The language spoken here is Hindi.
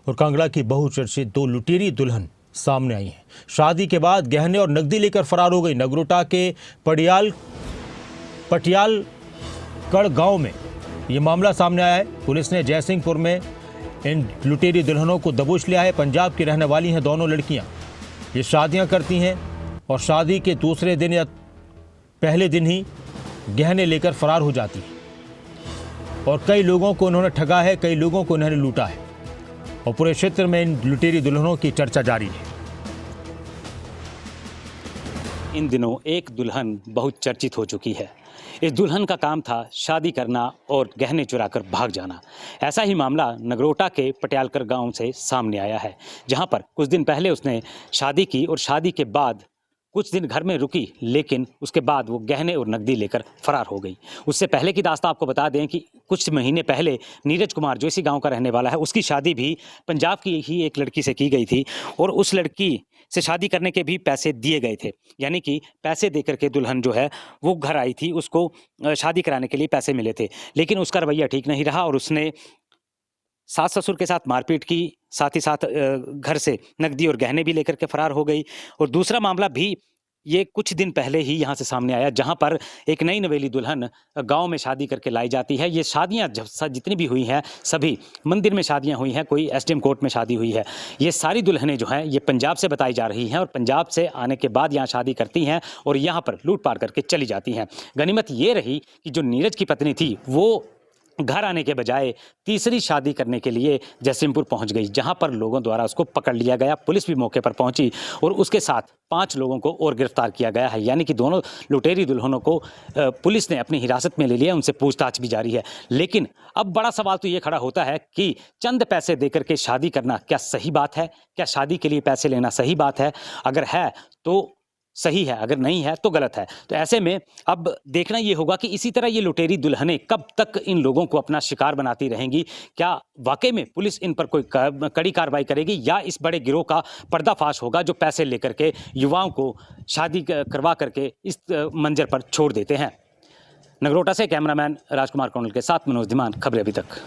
और कांगड़ा की बहुचर्चित दो लुटेरी दुल्हन सामने आई हैं। शादी के बाद गहने और नकदी लेकर फरार हो गई। नगरोटा के पटियालकड़ गांव में ये मामला सामने आया है। पुलिस ने जयसिंहपुर में इन लुटेरी दुल्हनों को दबोच लिया है। पंजाब की रहने वाली हैं दोनों लड़कियां। ये शादियां करती हैं और शादी के दूसरे दिन या पहले दिन ही गहने लेकर फरार हो जाती हैं और कई लोगों को उन्होंने ठगा है, कई लोगों को उन्होंने लूटा है और पूरे क्षेत्र में इन लुटेरी दुल्हनों की चर्चा जारी है। इन दिनों एक दुल्हन बहुत चर्चित हो चुकी है। इस दुल्हन का काम था शादी करना और गहने चुराकर भाग जाना। ऐसा ही मामला नगरोटा के पटियालकर गांव से सामने आया है, जहां पर कुछ दिन पहले उसने शादी की और शादी के बाद कुछ दिन घर में रुकी, लेकिन उसके बाद वो गहने और नकदी लेकर फरार हो गई। उससे पहले की दास्तां आपको बता दें कि कुछ महीने पहले नीरज कुमार, जो इसी गांव का रहने वाला है, उसकी शादी भी पंजाब की ही एक लड़की से की गई थी और उस लड़की से शादी करने के भी पैसे दिए गए थे। यानी कि पैसे देकर के दुल्हन जो है वो घर आई थी, उसको शादी कराने के लिए पैसे मिले थे, लेकिन उसका रवैया ठीक नहीं रहा और उसने सास ससुर के साथ मारपीट की, साथ ही साथ घर से नकदी और गहने भी लेकर के फरार हो गई। और दूसरा मामला भी ये कुछ दिन पहले ही यहाँ से सामने आया, जहाँ पर एक नई नवेली दुल्हन गांव में शादी करके लाई जाती है। ये शादियाँ जितनी भी हुई हैं सभी मंदिर में शादियाँ हुई हैं, कोई एसडीएम कोर्ट में शादी हुई है। ये सारी दुल्हनें जो हैं ये पंजाब से बताई जा रही हैं और पंजाब से आने के बाद यहाँ शादी करती हैं और यहाँ पर लूटपाट करके चली जाती हैं। गनीमत ये रही कि जो नीरज की पत्नी थी वो घर आने के बजाय तीसरी शादी करने के लिए जयसिंहपुर पहुंच गई, जहां पर लोगों द्वारा उसको पकड़ लिया गया। पुलिस भी मौके पर पहुंची और उसके साथ 5 लोगों को और गिरफ्तार किया गया है। यानी कि दोनों लुटेरी दुल्हनों को पुलिस ने अपनी हिरासत में ले लिया, उनसे पूछताछ भी जारी है। लेकिन अब बड़ा सवाल तो ये खड़ा होता है कि चंद पैसे देकर के शादी करना क्या सही बात है? क्या शादी के लिए पैसे लेना सही बात है? अगर है तो सही है, अगर नहीं है तो गलत है। तो ऐसे में अब देखना ये होगा कि इसी तरह ये लुटेरी दुल्हनें कब तक इन लोगों को अपना शिकार बनाती रहेंगी। क्या वाकई में पुलिस इन पर कोई कड़ी कार्रवाई करेगी या इस बड़े गिरोह का पर्दाफाश होगा जो पैसे लेकर के युवाओं को शादी करवा करके इस मंजर पर छोड़ देते हैं। नगरोटा से कैमरामैन राजकुमार कौंडल के साथ मनोज धीमान, खबरें अभी तक।